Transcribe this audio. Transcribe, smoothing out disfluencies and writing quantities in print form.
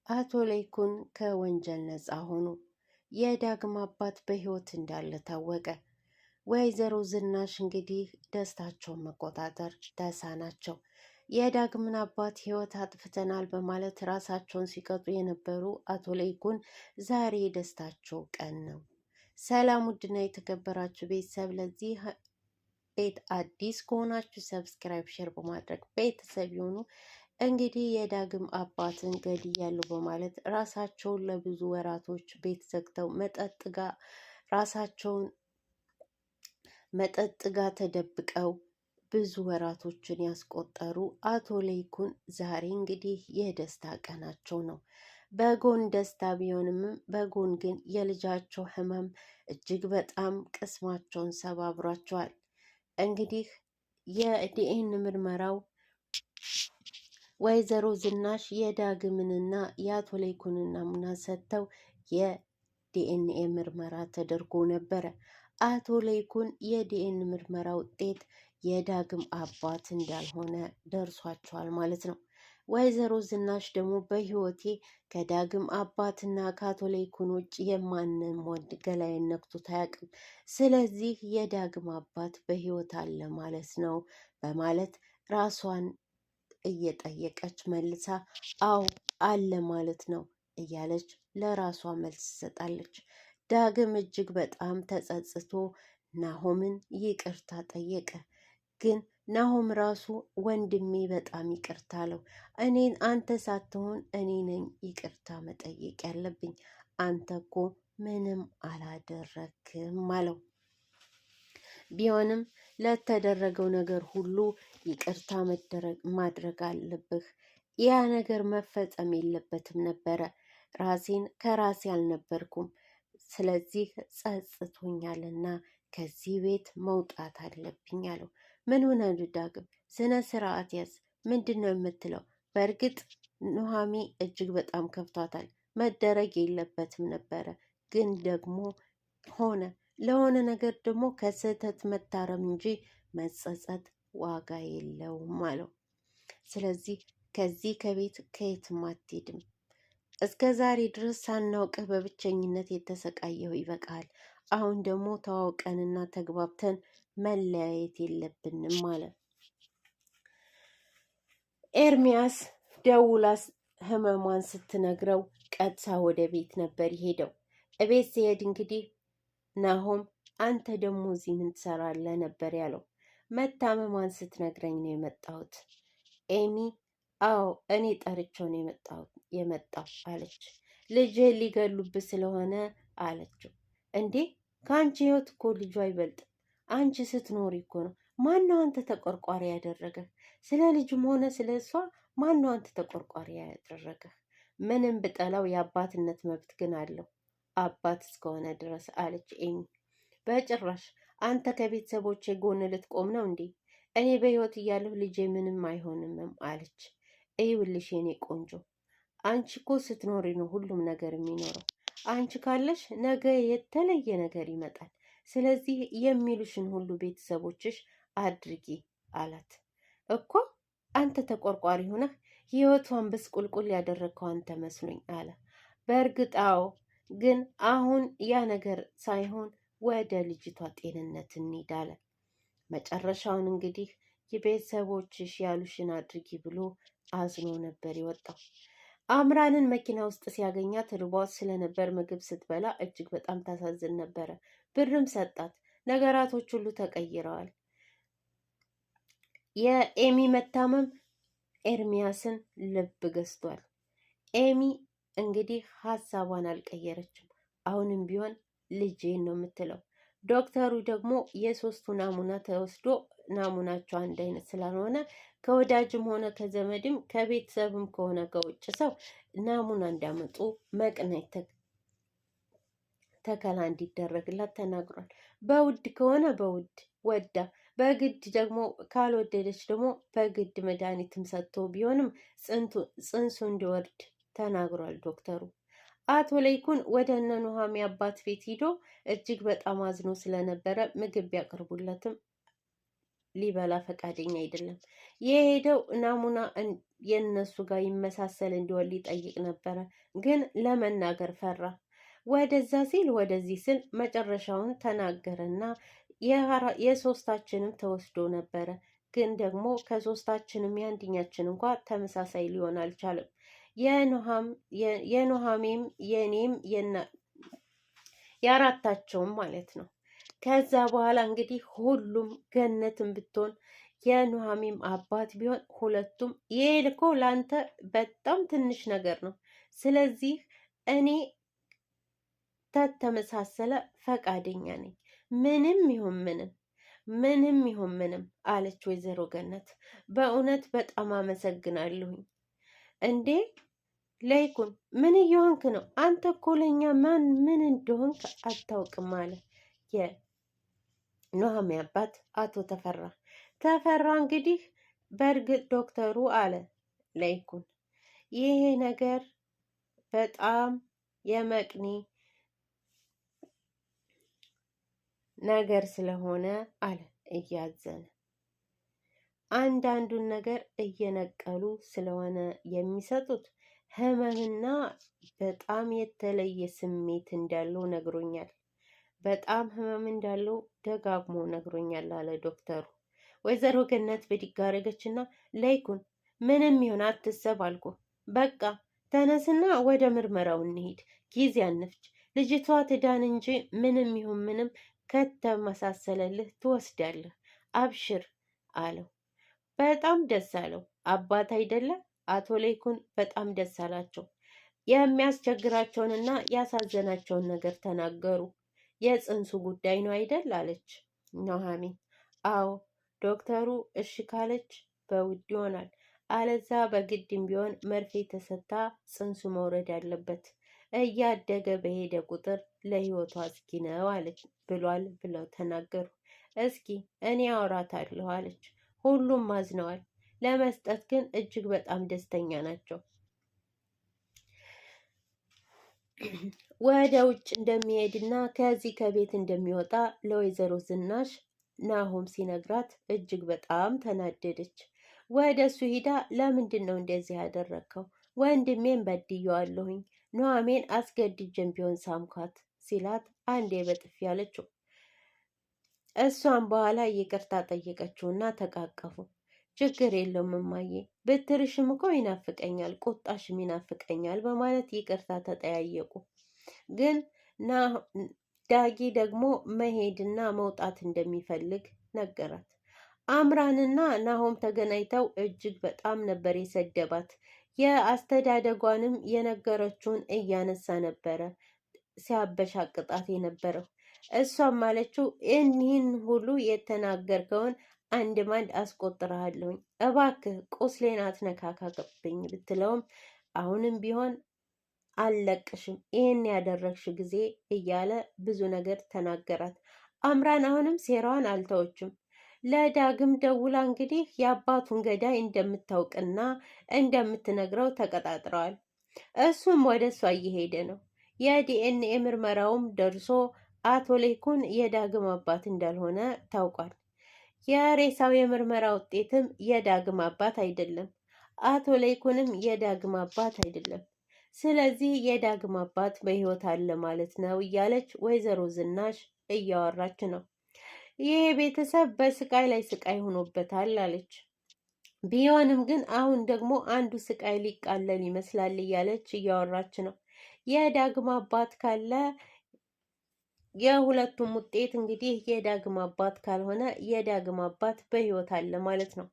አቶ ለይኩን ከወንጀል ነፃ ሆኑ። የዳግም አባት በህይወት እንዳለ ታወቀ። ወይዘሮ ዝናሽ እንግዲህ ደስታቸውን መቆጣጠር ተሳናቸው። የዳግምን አባት ህይወት አጥፍተናል በማለት ራሳቸውን ሲቀጡ የነበሩ አቶ ለይኩን ዛሬ የደስታቸው ቀን ነው። ሰላም ውድና የተከበራችሁ ቤተሰብ፣ ለዚህ ቤት አዲስ ከሆናችሁ ሰብስክራይብ፣ ሼር በማድረግ ቤተሰብ ይሁኑ። እንግዲህ የዳግም አባትን ገድያለሁ በማለት ራሳቸውን ለብዙ ወራቶች ቤት ዘግተው ራሳቸውን መጠጥ ጋር ተደብቀው ብዙ ወራቶችን ያስቆጠሩ አቶ ለይኩን ዛሬ እንግዲህ የደስታ ቀናቸው ነው። በጎን ደስታ ቢሆንም በጎን ግን የልጃቸው ህመም እጅግ በጣም ቅስማቸውን ሰባብሯቸዋል። እንግዲህ የዲኤን ምርመራው ወይዘሮ ዝናሽ የዳግምንና የአቶ ለይኩንን ናሙና ሰጥተው የዲኤንኤ ምርመራ ተደርጎ ነበረ። አቶ ለይኩን የዲኤን ምርመራ ውጤት የዳግም አባት እንዳልሆነ ደርሷቸዋል ማለት ነው። ወይዘሮ ዝናሽ ደግሞ በህይወቴ ከዳግም አባትና ከአቶ ለይኩን ውጭ የማንም ወንድ ገላዬን ነክቶት አያውቅም። ስለዚህ የዳግም አባት በህይወት አለ ማለት ነው በማለት ራሷን እየጠየቀች መልሳ አው አለ ማለት ነው እያለች ለራሷ መልስ ትሰጣለች። ዳግም እጅግ በጣም ተጸጽቶ ናሆምን ይቅርታ ጠየቀ። ግን ናሆም ራሱ ወንድሜ በጣም ይቅርታ አለው። እኔን አንተ ሳትሆን እኔ ነኝ ይቅርታ መጠየቅ ያለብኝ፣ አንተ እኮ ምንም አላደረክም አለው። ቢሆንም ለተደረገው ነገር ሁሉ ይቅርታ ማድረግ አለብህ። ያ ነገር መፈጸም የለበትም ነበረ። ራሴን ከራሴ አልነበርኩም። ስለዚህ ጸጽቶኛልና ከዚህ ቤት መውጣት አለብኝ አለው። ምን ሆነ ዳግም? ስነ ስርዓት ያዝ። ምንድን ነው የምትለው? በእርግጥ ኑሃሚ እጅግ በጣም ከፍቷታል። መደረግ የለበትም ነበረ፣ ግን ደግሞ ሆነ። ለሆነ ነገር ደግሞ ከስህተት መታረም እንጂ መጸጸት ዋጋ የለውም አለው። ስለዚህ ከዚህ ከቤት ከየትም አትሄድም። እስከ ዛሬ ድረስ ሳናውቅህ በብቸኝነት የተሰቃየው ይበቃል። አሁን ደግሞ ተዋውቀንና ተግባብተን መለያየት የለብንም አለ። ኤርሚያስ ደውላ ህመሟን ስትነግረው ቀጥታ ወደ ቤት ነበር የሄደው። እቤት ሲሄድ እንግዲህ ናሆም አንተ ደግሞ እዚህ ምን ትሰራለህ ነበር ያለው። መታመሟን ስትነግረኝ ነው የመጣሁት። ኤሚ አዎ እኔ ጠርቼው ነው የመጣው አለች። ልጅህን ሊገሉብህ ስለሆነ አለችው። እንዴ ከአንቺ ህይወት እኮ ልጁ አይበልጥም። አንቺ ስትኖሪ እኮ ነው። ማነው አንተ ተቆርቋሪ ያደረገህ? ስለ ልጁም ሆነ ስለ እሷ ማነው አንተ ተቆርቋሪ ያደረገህ? ምንም ብጠላው የአባትነት መብት ግን አለው አባት እስከሆነ ድረስ አለች ኤሚ። በጭራሽ አንተ ከቤተሰቦቼ ጎን ልትቆም ነው እንዴ? እኔ በህይወት እያለሁ ልጄ ምንም አይሆንምም አለች። ይኸውልሽ የኔ ቆንጆ፣ አንቺ እኮ ስትኖሪ ነው ሁሉም ነገር የሚኖረው። አንቺ ካለሽ ነገ የተለየ ነገር ይመጣል። ስለዚህ የሚሉሽን ሁሉ ቤተሰቦችሽ አድርጊ አላት። እኮ አንተ ተቆርቋሪ ሆነህ ህይወቷን ብስቁልቁል ያደረግከው አንተ መስሎኝ አለ። በእርግጥ አዎ፣ ግን አሁን ያ ነገር ሳይሆን ወደ ልጅቷ ጤንነት እንሄዳለን። መጨረሻውን እንግዲህ የቤተሰቦችሽ ያሉሽን አድርጊ ብሎ አዝኖ ነበር የወጣው። አምራንን መኪና ውስጥ ሲያገኛት ርቧት ስለነበር ምግብ ስትበላ እጅግ በጣም ታሳዝን ነበረ። ብርም ሰጣት። ነገራቶች ሁሉ ተቀይረዋል። የኤሚ መታመም ኤርሚያስን ልብ ገዝቷል። ኤሚ እንግዲህ ሀሳቧን አልቀየረችም። አሁንም ቢሆን ልጄን ነው የምትለው። ዶክተሩ ደግሞ የሶስቱ ናሙና ተወስዶ ናሙናቸው አንድ አይነት ስላልሆነ ከወዳጅም ሆነ ከዘመድም ከቤተሰብም ከሆነ ከውጭ ሰው ናሙና እንዳመጡ መቅነት ተከላ እንዲደረግላት ተናግሯል። በውድ ከሆነ በውድ ወዳ፣ በግድ ደግሞ ካልወደደች ደግሞ በግድ መድኃኒትም ሰጥቶ ቢሆንም ጽንሱ እንዲወርድ ተናግሯል ዶክተሩ። አቶ ለይኩን ወደ እነ ኑሃሚ አባት ቤት ሂዶ እጅግ በጣም አዝኖ ስለነበረ ምግብ ቢያቀርቡለትም ሊበላ ፈቃደኛ አይደለም። የሄደው ናሙና የእነሱ ጋር ይመሳሰል እንዲሆን ሊጠይቅ ነበረ፣ ግን ለመናገር ፈራ። ወደዛ ሲል ወደዚህ ስል መጨረሻውን ተናገረና የሶስታችንም ተወስዶ ነበረ። ግን ደግሞ ከሶስታችንም የአንድኛችን እንኳ ተመሳሳይ ሊሆን አልቻለም። የኑሃሜም የኔም የአራታቸውም ማለት ነው። ከዛ በኋላ እንግዲህ ሁሉም ገነትን ብትሆን የኑሃሜም አባት ቢሆን ሁለቱም ይሄ እኮ ለአንተ በጣም ትንሽ ነገር ነው። ስለዚህ እኔ ተተመሳሰለ ፈቃደኛ ነኝ፣ ምንም ይሁን ምንም አለች ወይዘሮ ገነት። በእውነት በጣም አመሰግናለሁኝ። እንዴ ለይኩን ምን እየሆንክ ነው? አንተ እኮ ለኛ ምን እንደሆንክ አታውቅም አለ የኑሃሜ አባት አቶ ተፈራ እንግዲህ በእርግጥ ዶክተሩ አለ ለይኩን ይሄ ነገር በጣም የመቅኒ ነገር ስለሆነ አለ እያዘነ አንዳንዱን ነገር እየነቀሉ ስለሆነ የሚሰጡት ህመምና በጣም የተለየ ስሜት እንዳለው ነግሮኛል። በጣም ህመም እንዳለው ደጋግሞ ነግሮኛል አለ ዶክተሩ። ወይዘሮ ገነት ብድግ አደረገችና ለይኩን ምንም ይሁን አትሰብ አልኩ። በቃ ተነስና ወደ ምርመራው እንሂድ፣ ጊዜ አንፍጅ። ልጅቷ ትዳን እንጂ ምንም ይሁን ምንም ከተመሳሰለልህ ትወስዳለህ፣ አብሽር አለው። በጣም ደስ አለው። አባት አይደለ አቶ ለይኩን በጣም ደስ አላቸው። የሚያስቸግራቸውንና ያሳዘናቸውን ነገር ተናገሩ። የጽንሱ ጉዳይ ነው አይደል አለች ኑሃሚን። አዎ ዶክተሩ እሺ ካለች በውድ ይሆናል፣ አለዛ በግድም ቢሆን መርፌ ተሰታ ጽንሱ መውረድ አለበት። እያደገ በሄደ ቁጥር ለህይወቷ አስጊ ነው አለች ብሏል ብለው ተናገሩ። እስኪ እኔ አወራታለሁ አለች። ሁሉም አዝነዋል። ለመስጠት ግን እጅግ በጣም ደስተኛ ናቸው። ወደ ውጭ እንደሚሄድና ከዚህ ከቤት እንደሚወጣ ለወይዘሮ ዝናሽ ናሆም ሲነግራት እጅግ በጣም ተናደደች። ወደ እሱ ሂዳ ለምንድን ነው እንደዚህ ያደረግከው? ወንድሜን በድየዋለሁኝ፣ ኑሃሜን አስገድጀን ቢሆን ሳምኳት ሲላት አንዴ በጥፊ ያለችው። እሷም በኋላ ይቅርታ ጠየቀችውና ተቃቀፉ። ችግር የለውም እማዬ፣ ብትርሽም እኮ ይናፍቀኛል፣ ቁጣሽም ይናፍቀኛል በማለት ይቅርታ ተጠያየቁ። ግን ዳጊ ደግሞ መሄድና መውጣት እንደሚፈልግ ነገራት። አምራንና ናሆም ተገናኝተው እጅግ በጣም ነበር የሰደባት። የአስተዳደጓንም የነገረችውን እያነሳ ነበረ ሲያበሻቅጣት የነበረው። እሷም ማለችው እኒህን ሁሉ የተናገርከውን አንድ ማንድ አስቆጥረሃለሁኝ፣ እባክህ ቁስሌን አትነካካብኝ ብትለውም አሁንም ቢሆን አልለቅሽም ይህን ያደረግሽ ጊዜ እያለ ብዙ ነገር ተናገራት። አምራን አሁንም ሴራዋን አልተወችም። ለዳግም ደውላ እንግዲህ የአባቱን ገዳይ እንደምታውቅና እንደምትነግረው ተቀጣጥረዋል። እሱም ወደ እሷ እየሄደ ነው። የዲኤንኤ ምርመራውም ደርሶ አቶ ለይኩን የዳግም አባት እንዳልሆነ ታውቋል። የሬሳው የምርመራ ውጤትም የዳግም አባት አይደለም፣ አቶ ለይኩንም የዳግም አባት አይደለም። ስለዚህ የዳግም አባት በሕይወት አለ ማለት ነው እያለች ወይዘሮ ዝናሽ እያወራች ነው። ይህ ቤተሰብ በስቃይ ላይ ስቃይ ሆኖበታል አለች። ቢሆንም ግን አሁን ደግሞ አንዱ ስቃይ ሊቃለል ይመስላል እያለች እያወራች ነው። የዳግም አባት ካለ የሁለቱም ውጤት እንግዲህ የዳግም አባት ካልሆነ የዳግም አባት በሕይወት አለ ማለት ነው።